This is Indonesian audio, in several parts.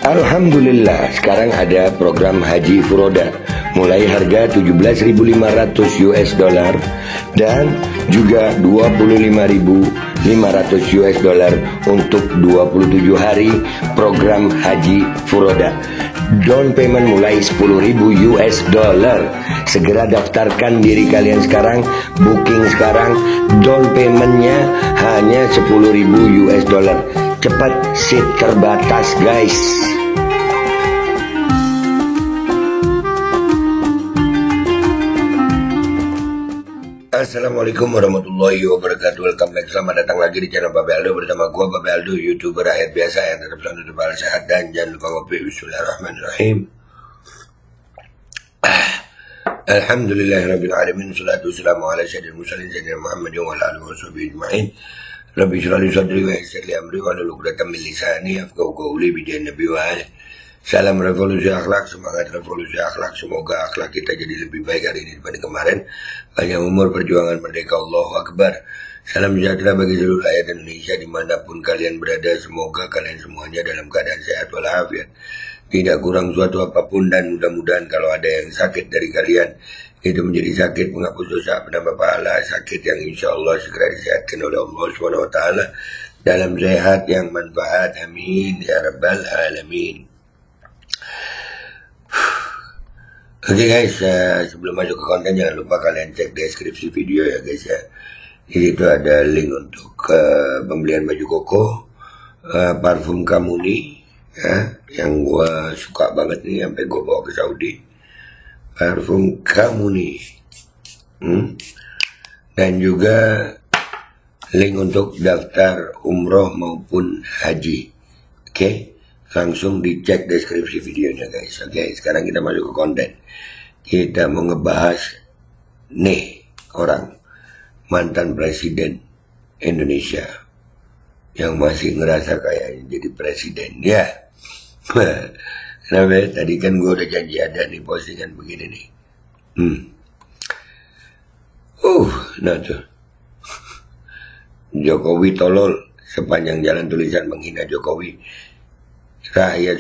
Alhamdulillah, sekarang ada program Haji Furoda mulai harga 17.500 US dollar dan juga 25.500 US dollar untuk 27 hari program Haji Furoda. Down payment mulai 10.000 US dollar. Segera daftarkan diri kalian sekarang, booking sekarang. Down paymentnya hanya 10.000 US dollar. Cepat, seat terbatas guys. Assalamualaikum warahmatullahi wabarakatuh. Welcome back, selamat datang lagi di channel Babe Aldo bersama gua Babe Aldo, YouTuber rakyat biasa yang tetap selalu berbahagia sehat dan jangan lupa ngopi. Bismillahirrahmanirrahim. Alhamdulillahirabbil alamin, salatu wassalamu ala sayyidil mursalin sayyidina Muhammadin wa ala alihi washabihi ajmain. Rabbi shrah li sadri wa yassir li amri wahlul 'uqdatam min lisani yafqahu qawli bi nabi wa alihi. Salam revolusi akhlak, semangat revolusi akhlak. Semoga akhlak kita jadi lebih baik hari ini dibanding kemarin. Panjang umur, perjuangan merdeka, Allahu Akbar. Salam sejahtera bagi seluruh rakyat Indonesia dimanapun kalian berada. Semoga kalian semuanya dalam keadaan sehat walafiat, tidak kurang suatu apapun, dan mudah-mudahan kalau ada yang sakit dari kalian itu menjadi sakit penghapus dosa, penambah pahala, sakit yang insya Allah segera disehatkan oleh Allah SWT dalam sehat yang manfaat. Amin ya rabbal alamin. Oke guys, sebelum masuk ke konten jangan lupa kalian cek deskripsi video ya guys ya. Di situ ada link untuk pembelian baju koko, parfum Kamuni ya, yang gua suka banget nih sampai gua bawa ke Saudi. Parfum Kamuni, dan juga link untuk daftar umroh maupun haji. Oke, langsung dicek deskripsi videonya guys. Oke, sekarang kita masuk ke konten. Kita mau ngebahas nih orang mantan presiden Indonesia yang masih ngerasa kayak jadi presiden ya. Kenapa? Tadi kan gue udah janji ada nih postingan begini nih. Nah tuh. Jokowi tolol, sepanjang jalan tulisan menghina Jokowi. Rakyat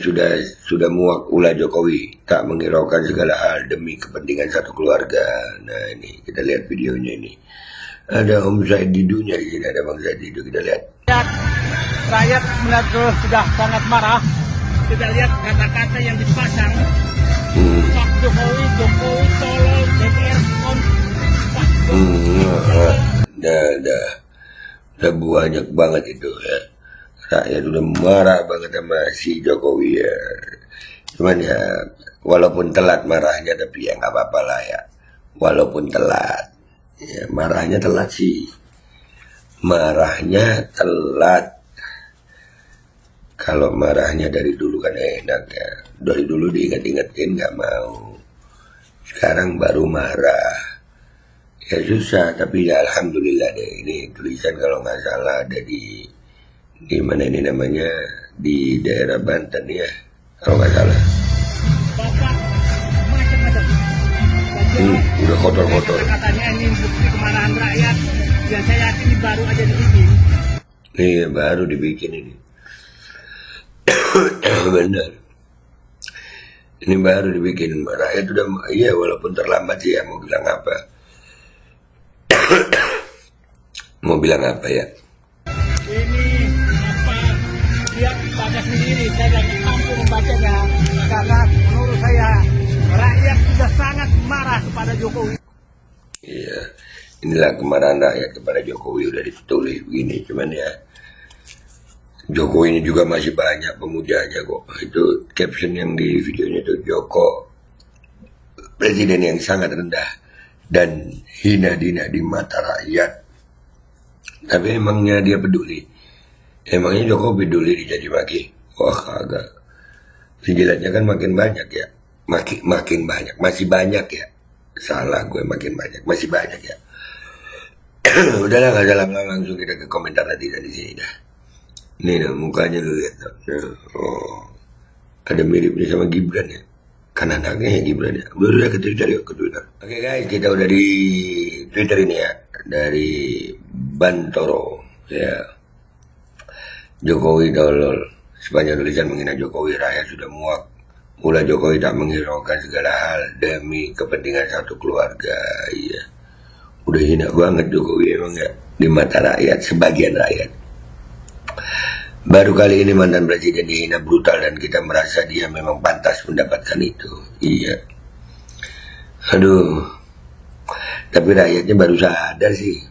sudah muak ulah Jokowi, tak menghiraukan segala hal demi kepentingan satu keluarga. Nah ini kita lihat videonya ini. Ada Om Said Didunya di sini, ada Bang Said Didu, kita lihat. Rakyat benar-benar sudah sangat marah. Kita lihat kata-kata yang dipasang. Pak Jokowi, Jokowi tolol, DPR Pak Jokowi. Udah banyak banget itu ya. Rakyat udah marah banget sama si Jokowi ya. Cuman ya walaupun telat marahnya, tapi ya nggak apa-apa lah ya. Walaupun telat ya, marahnya telat sih. Marahnya telat. Kalau marahnya dari dulu kan enak ya. Dari dulu diingat-ingatin nggak mau. Sekarang baru marah. Ya susah, tapi ya alhamdulillah deh. Ini tulisan kalau nggak salah ada di mana ini namanya, di daerah Banten ya, kalau nggak salah. Bapak macam-macam. Udah kotor-kotor. Katanya ini bukti kemarahan rakyat. Yang saya yakin ini baru aja dibikin. Iya, baru dibikin ini. Benar. Ini baru dibikin. Rakyat udah, iya walaupun terlambat sih ya, mau bilang apa. Mau bilang apa ya. Ini apa, dia baca sendiri, saya lagi mampu membacanya. Karena menurut saya rakyat sudah sangat marah kepada Jokowi. Iya, inilah kemarahan rakyat kepada Jokowi, udah ditulis begini. Cuman ya Jokowi ini juga masih banyak pemujanya kok. Itu caption yang di videonya itu, Joko presiden yang sangat rendah dan hina-dina di mata rakyat. Tapi emangnya dia peduli? Emangnya Jokowi peduli dicaci maki? Wah kagak. Penjilatnya kan makin banyak ya. Makin banyak, masih banyak ya. Salah gue, makin banyak, masih banyak ya. Udahlah nggak salah, langsung kita ke komentar tadi dari sini dah. Nih nah, mukanya lu lihat. Nah, oh, ada miripnya sama Gibran ya. Kan anaknya ya Gibran ya. Udah ke Twitter yuk, ke Twitter. Oke guys, kita udah di Twitter ini ya. Dari Bantoro ya. Jokowi tolol, Sepanjang tulisan menghina Jokowi, rakyat sudah muak. Mula Jokowi tak menghiraukan segala hal demi kepentingan satu keluarga. Iya, udah hina banget Jokowi emang ya di mata rakyat, sebagian rakyat. Baru kali ini mantan presiden dihina brutal dan kita merasa dia memang pantas mendapatkan itu. Iya. Aduh. Tapi rakyatnya baru sadar sih.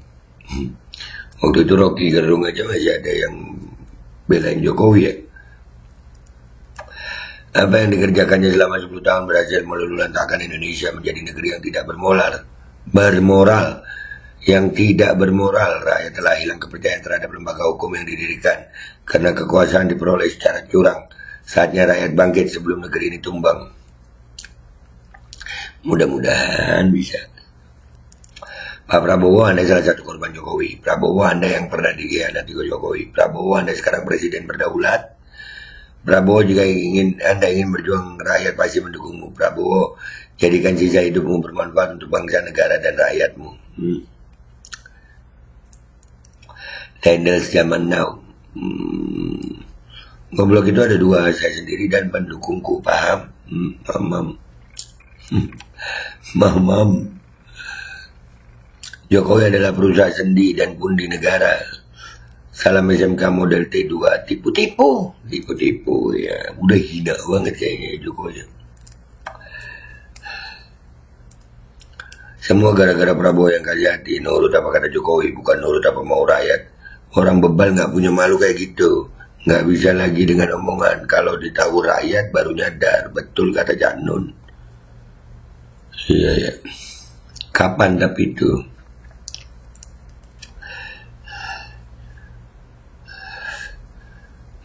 Waktu itu Rocky Gerung aja masih ada yang belain Jokowi ya. Apa yang dikerjakannya selama 10 tahun berhasil meluluhlantahkan Indonesia menjadi negeri yang tidak bermoral. Yang tidak bermoral. Rakyat telah hilang kepercayaan terhadap lembaga hukum yang didirikan karena kekuasaan diperoleh secara curang. Saatnya rakyat bangkit sebelum negeri ini tumbang. Mudah-mudahan bisa. Pak Prabowo, Anda salah satu korban Jokowi. Prabowo, Anda yang pernah dikhianati Jokowi. Prabowo, Anda sekarang presiden berdaulat. Prabowo juga Anda ingin berjuang, rakyat pasti mendukungmu. Prabowo, jadikan sisa hidupmu bermanfaat untuk bangsa, negara, dan rakyatmu. Tendels zaman now. Goblok itu ada dua, saya sendiri dan pendukungku, paham? Mamam. Jokowi adalah perusahaan sendi dan pundi negara. Salam SMK model T2, tipu-tipu ya. Udah hina banget kayaknya Jokowi. Semua gara-gara Prabowo yang kasih hati, nurut apa kata Jokowi, bukan nurut apa mau rakyat. Orang bebal nggak punya malu kayak gitu. Nggak bisa lagi dengan omongan. Kalau ditahu rakyat baru nyadar. Betul kata Janun. Iya ya. Kapan tapi itu?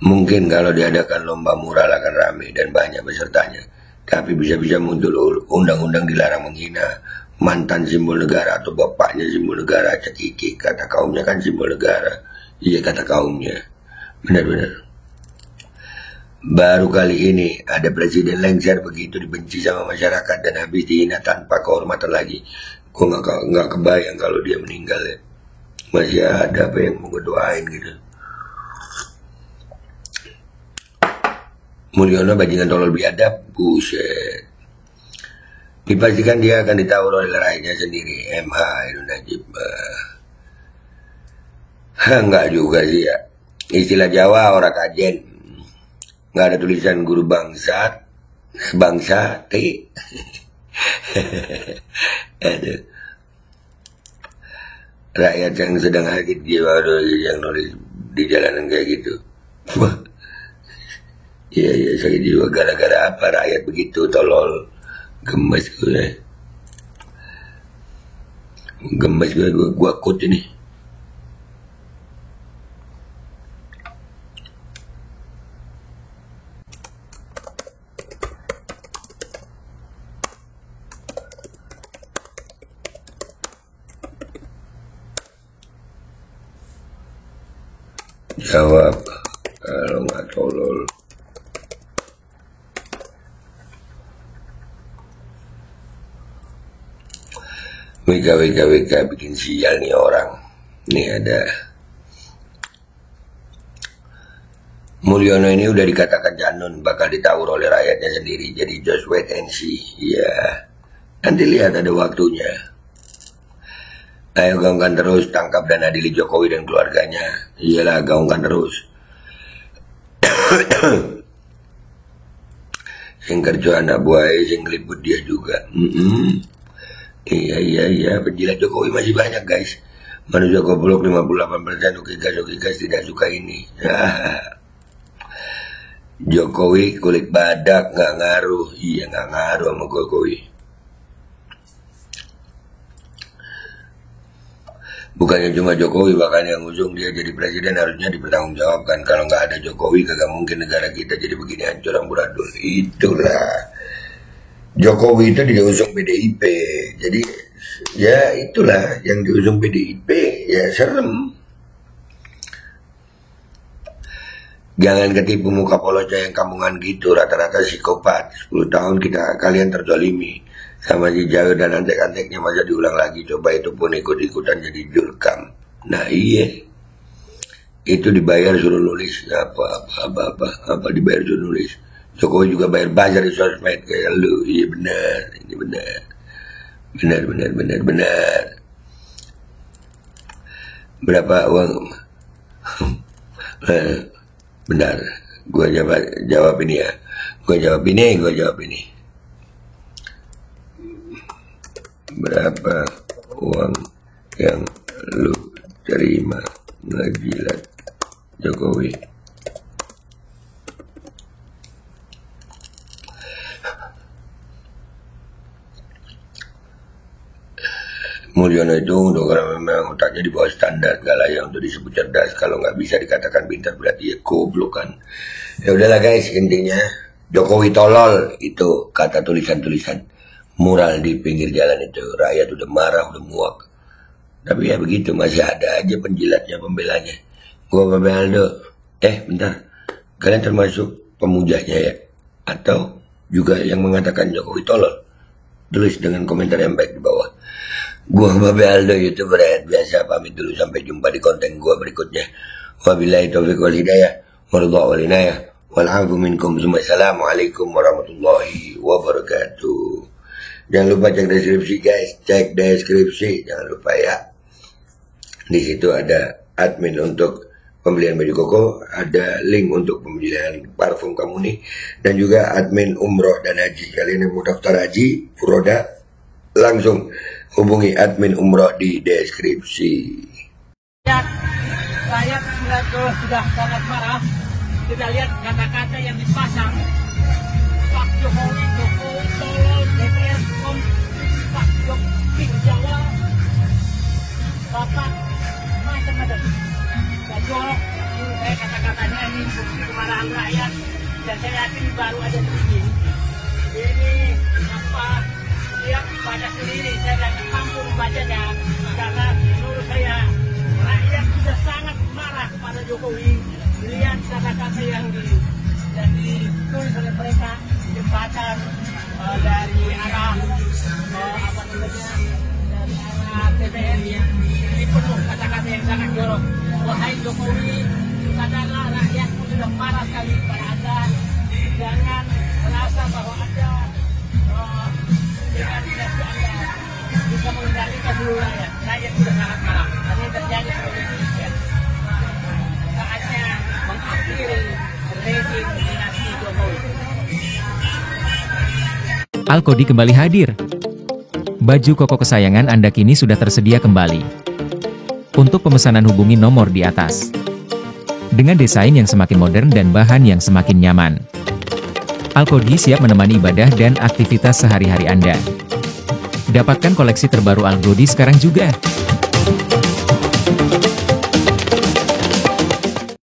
Mungkin kalau diadakan lomba mural akan ramai dan banyak pesertanya. Tapi bisa-bisa muncul undang-undang dilarang menghina mantan simbol negara atau bapaknya simbol negara. Cekikik, kata kaumnya kan simbol negara. Iya kata kaumnya. Benar-benar. Baru kali ini ada presiden lengser begitu dibenci sama masyarakat dan habis dihina tanpa kehormatan lagi. Gue nggak kebayang kalau dia meninggal ya. Masih ada apa yang mau gue doain gitu. Mulyono bajingan tolol biadab, buset. Dipastikan dia akan ditawar oleh rakyatnya sendiri. MH itu Najib. Enggak juga sih ya. Istilah Jawa orang kajen. Nggak ada tulisan guru bangsa T. Aduh. Rakyat yang sedang sakit jiwa yang nulis di jalanan kayak gitu. Wah. Iya, sakit jiwa gara-gara apa rakyat begitu tolol. Gemes gue. Gemes gue kut ini. Jawab kalau nggak tolol. WK bikin sial nih orang. Nih ada Mulyono ini udah dikatakan Janun bakal ditawur oleh rakyatnya sendiri. Jadi just wait and see. Ya, nanti lihat ada waktunya. Ayo gaungkan terus, tangkap dan adili Jokowi dan keluarganya. Iyalah, gaungkan terus. Sing kerja anak buah, sing ngeliput dia juga. Iya, penjilat Jokowi masih banyak guys. Manusia goblok 58%, ukigas tidak suka ini. Jokowi kulit badak nggak ngaruh. Iya nggak ngaruh sama Jokowi. Bukannya cuma Jokowi, bahkan yang ngusung dia jadi presiden harusnya dipertanggungjawabkan. Kalau nggak ada Jokowi, kagak mungkin negara kita jadi begini hancur amburadul. Itulah. Jokowi itu diusung PDIP, jadi ya itulah yang diusung PDIP, ya serem. Jangan ketipu muka poloca yang kampungan gitu, rata-rata psikopat. 10 tahun kalian terzalimi sama si Jawa dan antek-anteknya, masa diulang lagi. Coba itu pun ikut-ikutan jadi jurkam. Nah iya, itu dibayar suruh nulis apa dibayar suruh nulis. Jokowi juga bayar buzzer di sosmed kayak lu. Iya benar, ini benar. Benar. Berapa uang? Benar. Gua jawab ini ya. Gua jawab ini. Berapa uang yang lu terima ngejilat Jokowi? Mulyono itu untuk orang memang otaknya di bawah standar, gak layak untuk disebut cerdas. Kalau nggak bisa dikatakan pintar berarti ya goblok kan. Ya udahlah guys, intinya Jokowi tolol itu kata tulisan-tulisan mural di pinggir jalan itu. Rakyat udah marah, udah muak. Tapi ya begitu, masih ada aja penjilatnya, pembelanya. Gua Babe Aldo, bentar, kalian termasuk pemujanya ya? Atau juga yang mengatakan Jokowi tolol? Tulis dengan komentar yang baik di bawah. Gua Babe Aldo, YouTuber rakyat biasa, pamit dulu, sampai jumpa di konten gua berikutnya. Wabillahi taufiq wal hidayah, waridha wal inayah, wal afu minkum. Assalamualaikum warahmatullahi wabarakatuh. Jangan lupa cek deskripsi guys, cek deskripsi, jangan lupa ya. Di situ ada admin untuk pembelian baju koko, ada link untuk pembelian parfum kamu nih, dan juga admin umroh dan haji. Kalian yang mau daftar haji, Furoda, langsung hubungi admin umroh di deskripsi. Rakyat sudah sangat marah. Kita lihat kata-kata yang dipasang. Pak Jokowi tolol, DPR kom, Pak Jokowi Jawa, Bapak macam-macam. Dan jorok, ini kata-katanya ini bukti kemarahan rakyat. Dan saya yakin baru aja begini. Ini apa? Dia baca sendiri, saya tidak mampu membacanya. Karena menurut saya rakyat sudah sangat marah kepada Jokowi. Lihat kata-kata yang ditulis oleh mereka, jembatan dari arah dari arah TPN ini penuh kata-kata yang sangat jorok. Wahai Jokowi, sadarlah rakyat sudah marah sekali kepada Anda. Jangan merasa bahwa Anda dengan dinasti Anda bisa mengendalikan seluruh rakyat. Rakyat sudah sangat marah. Dan ini terjadi seperti ini. Saatnya mengakhiri rezim dinasti Jokowi. Alkodi kembali hadir. Baju koko kesayangan Anda kini sudah tersedia kembali. Untuk pemesanan hubungi nomor di atas. Dengan desain yang semakin modern dan bahan yang semakin nyaman. Alkodi siap menemani ibadah dan aktivitas sehari-hari Anda. Dapatkan koleksi terbaru Alkodi sekarang juga.